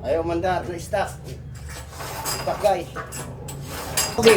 Ayaw mandar na stock. Stock guys. Okay.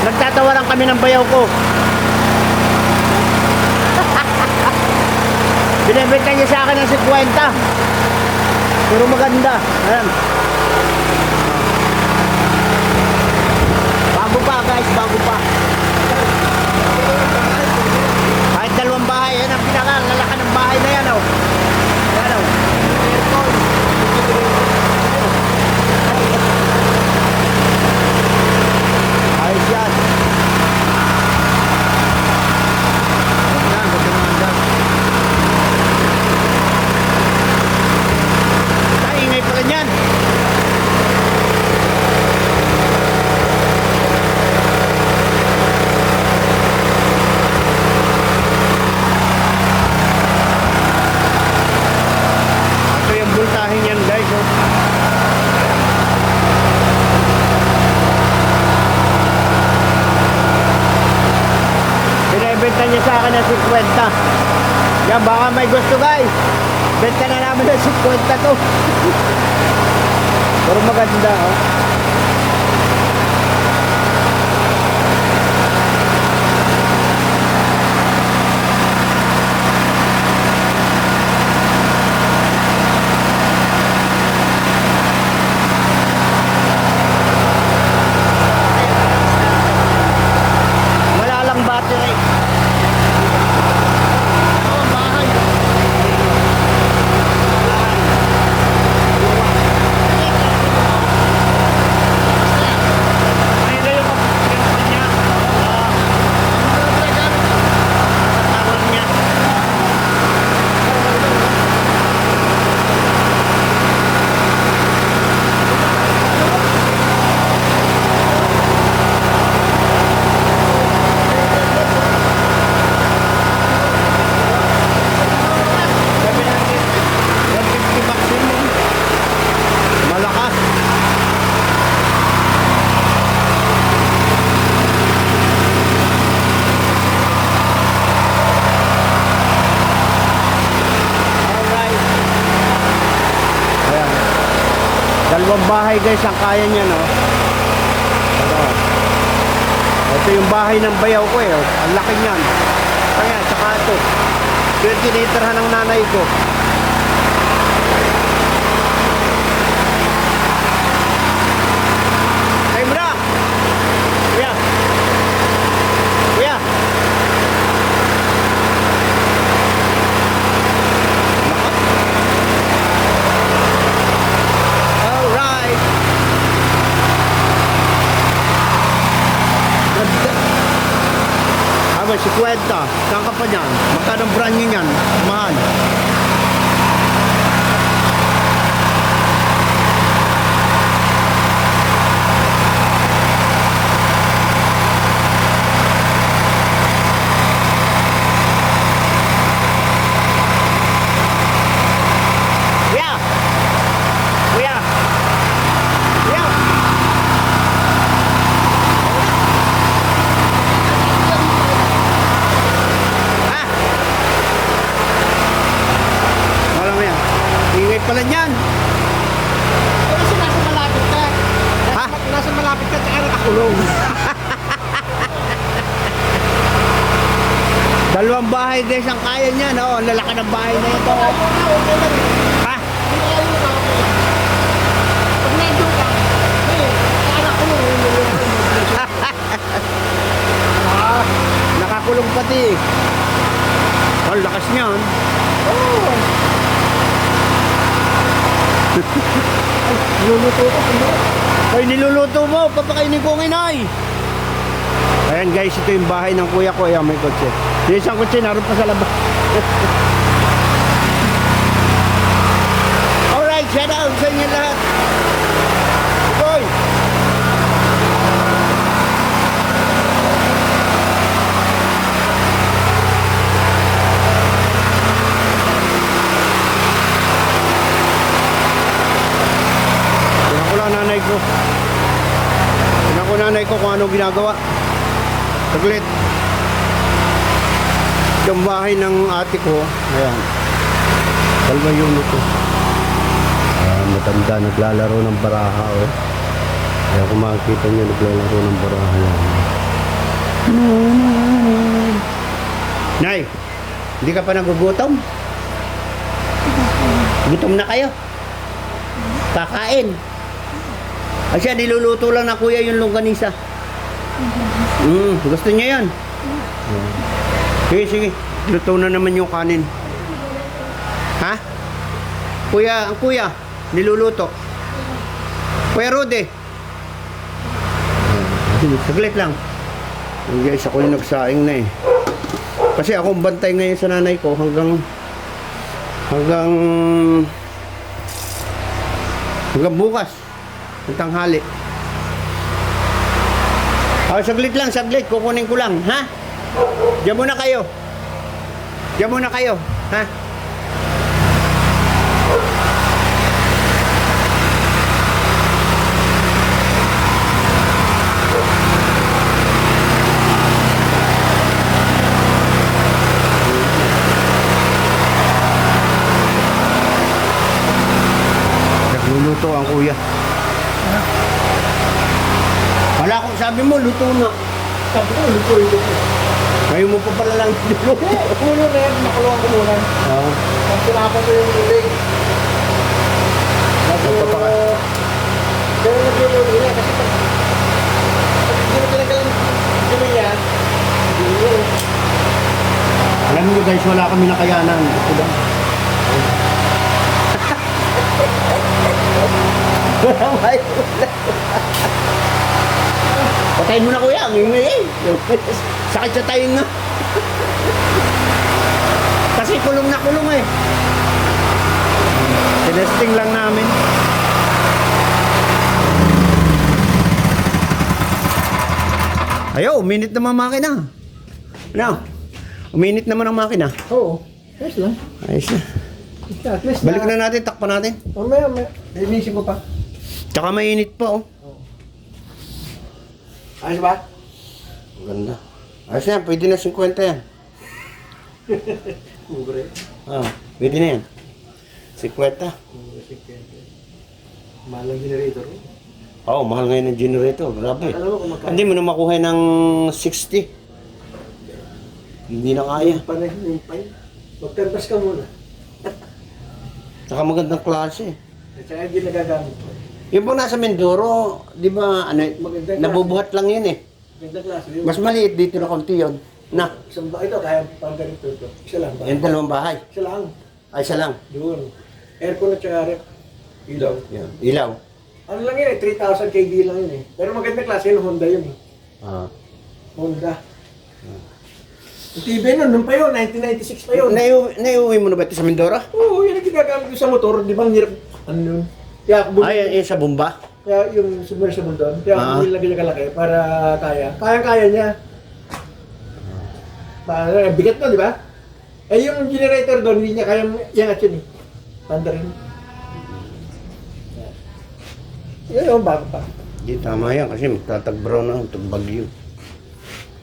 Nagtatawaran kami ng bayaw ko. Binibenta niya sa akin ng 50. Pero maganda. Ayan. Bago pa guys, bago pa. Kahit dalawang bahay, yan ang pinakalalaki ng bahay na yan. Oh. Yan oh. Aircon. Ayos yan. Ingay pala niyan. Ito yung bultahin yan guys. Oh. Binibenta niya sa akin ng 50. Yan, baka may gusto guys. Benta na namin ng 50 to. Pero maganda oh. Wala lang battery. Dalawang bahay guys ang kaya niya no. Ito yung bahay ng bayaw ko eh. Ang laki niyan. Kaya tsaka ito 20 liter ng nanay ko. Ay mo na. Kuya. Kuya. Si Kwenta, saan ka pa dyan? Magkano brand nyo yan? Mahal. Kuya! Kuya! Kuya! Ingay pala niyan. Kasi nasa malapit ka. Ha? Nasa malapit ka tsaka nakakulong. Dalawang bahay guys ang kaya niya no. Ang lalaki ng bahay na ito. Ha? Pag medyo ka, tsaka nakakulong. Nakakulong pati. Ang lakas niyan. Oo. Luluto ko. Ay, niluluto mo. Papakainin ko ang inay. Ayan guys, ito yung bahay ng kuya ko. Ayan, may kotse. Yung isang kotse, naroon pa sa labas. Alright, shout out sa inyo lahat. Boy! Tingnan ko lang nanay ko. Tingnan ko nanay ko kung anong ginagawa. Saglit. Yung bahay ng ate ko, ayan. Dalwa unit ko. Matanda, naglalaro ng baraha, oh. Kaya kung makikita nyo, naglalaro ng baraha yan. Nay, hindi ka pa nagugutom? Gutom na kayo? Kakain. Ay siya, niluluto lang na kuya yung longganisa. Gusto niya yan? Sige, sige. Luto na naman yung kanin. Ha? Kuya, ang kuya, niluluto. Kuya Rudy. Saglit lang. Guys, ako yung nagsaing na eh. Kasi ako bantay ngayon sa nanay ko hanggang bukas. Ang tanghali. Saglit lang, saglit. Kukunin ko lang, ha? Diyan muna kayo. Diyan muna kayo, ha? Nagluluto ang kuya. Wala ko, sabi mo, luto na. Sabi ko, luto. Ngayon mo pa pala lang niluluto. Ulo na yan, makuluan ko muna. Oo. Ang tinapon ko yung tubig. Magpapaka. Pero nagluluto na kasi pag hindi mo talagang gawin yan, hindi mo. Alam niyo guys, wala kami nakayanan. Ito lang. Patayin mo na kuya, ang ingay eh. Sakit sa tayong nga. Kasi kulong na kulong eh. Tinesting lang namin. Ayaw, uminit naman ang makina. Ano? Uminit naman ang makina. Oo, ayos lang. Ayos na. At least Balik na natin, takpan natin. Mamaya. Inisip ko pa. Tsaka mainit pa oh. Ayos ba? Ganda. Ayos na yan, pwede na 50 yan. Mugre. Pwede na yan. 50. Mahal ang generator. Oo, mahal ngayon ng generator. Grabe. Alam mo kung magkano? Hindi mo na makuha ng 60. Hindi na kaya. Panahon yung pay. Magkantas ka muna. Saka magandang klase. At saka hindi nagagamit ko. Yung po nasa Mindoro, di ba, ano, Magandang nabubuhat lang yun eh. Ganda klase. Yung Mas maliit dito na konti yun. Na, isang ba ito kaya pang ganito ito. Isa lang ba? yung dalawang bahay. Isa lang. Ay, isa lang. Doon. Aircon at saka rep. Ilaw. Yan. Ilaw. Ano lang yun eh, 3,000 kV lang yun eh. Pero maganda klase yung Honda yun eh. Ah. Honda. Yung TV nun, nung pa yun, 1996 pa yun. Naiuwi mo na ba ito sa Mindoro? Oo, yun ang ginagamit ko sa motor. Di ba ang hirap? Ano yun? Kaya ako Ay, yung sa bomba? Kaya yung submersible doon, kaya Ah. ako bumili na kalaki para kaya. Kaya niya. Para, bigat na, di ba? Eh yung generator doon, hindi niya kaya iangat yun eh. Tanda rin. Yun yung bago pa. Hindi, tama yan kasi magtatag-brown na itong bagyo.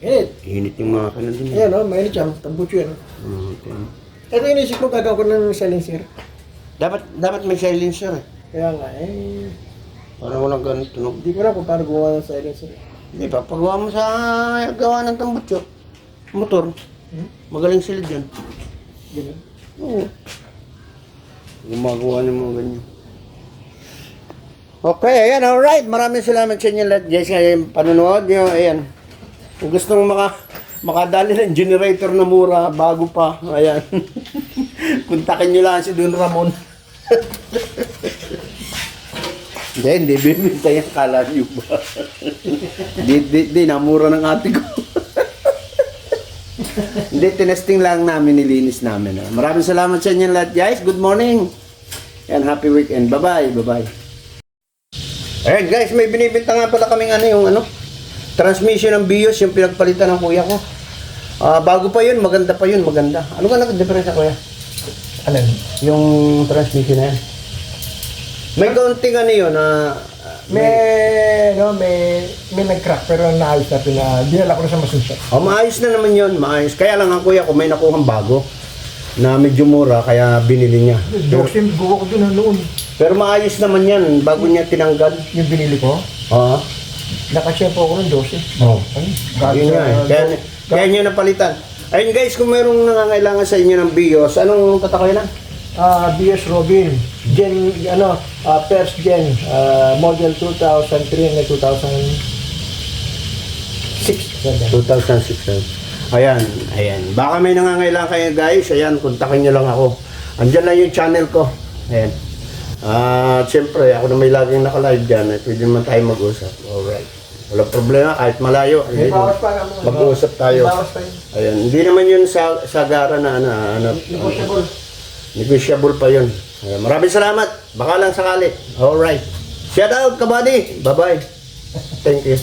Init. Init yung mga kanan din. Ayan o, mainit siya. Tambucho yan. Okay. Ito yung isip ko, gagawa ko ng silencer. Dapat may silencer eh. Kaya nga, eh, Para walang ganun tunog. hindi ko na kung paano gumawa ng silencer. Hindi pa, pagawa mo sa gawa ng tambutso. Motor. Magaling sila dyan. Ganun. Oo. Gumagawa ng mga ganyan. Okay, ayan, alright. Maraming salamat sa inyo lahat. Guys, yung panonood nyo, ayan. Kung gusto mong makadali ng generator na mura, bago pa, ayan. Kontakin nyo lang si Don Ramon. Hindi, bibinta yan. Kala niyo ba? Di, namura ng ate ko. Hindi, tinesting lang namin, nilinis namin. Maraming salamat sa inyo lahat, guys. Good morning. And happy weekend. Bye-bye. Bye-bye. Alright, guys, may binibinta nga pala kaming transmission ng BIOS, yung pinagpalitan ng kuya ko. Bago pa yun, maganda pa yun, maganda. Ano ka nag-diferensya, kuya? Alin? Yung transmission na yan. May kaunting yun na... May nag-crack pero naayos na dinala ko na sa machine shop. maayos na naman yun, maayos. Kaya lang ang kuya ko may nakuhang bago na medyo mura, kaya binili niya. Doxim, buko ko doon noon. Pero maayos naman yan, bago niya tinanggal. Yung binili ko, Oo. nakashare po ako ng doxim. Oh. Yun nga eh. Kaya nyo napalitan. Ayun guys, kung mayroong nangangailangan sa inyo ng BIOS, anong tatakoy na? BS Robin, first gen, model 2003 and 2006. 2006. Ayan. Baka may nangangailangan kayo guys, ayan, kontakin nyo lang ako. Andyan lang yung channel ko. Ayan. Siyempre, ako na may laging naka-live dyan, pwede naman tayo mag-usap. Alright. Walang problema, kahit malayo. May bawas pa naman. Mag-uusap tayo. May bawas pa yun. Ayan, hindi naman yun sagara na Negotiable. negotiable pa yun. Ayan, maraming salamat. Baka lang sakali. Alright. Shout out, kabady. Bye-bye. Thank you.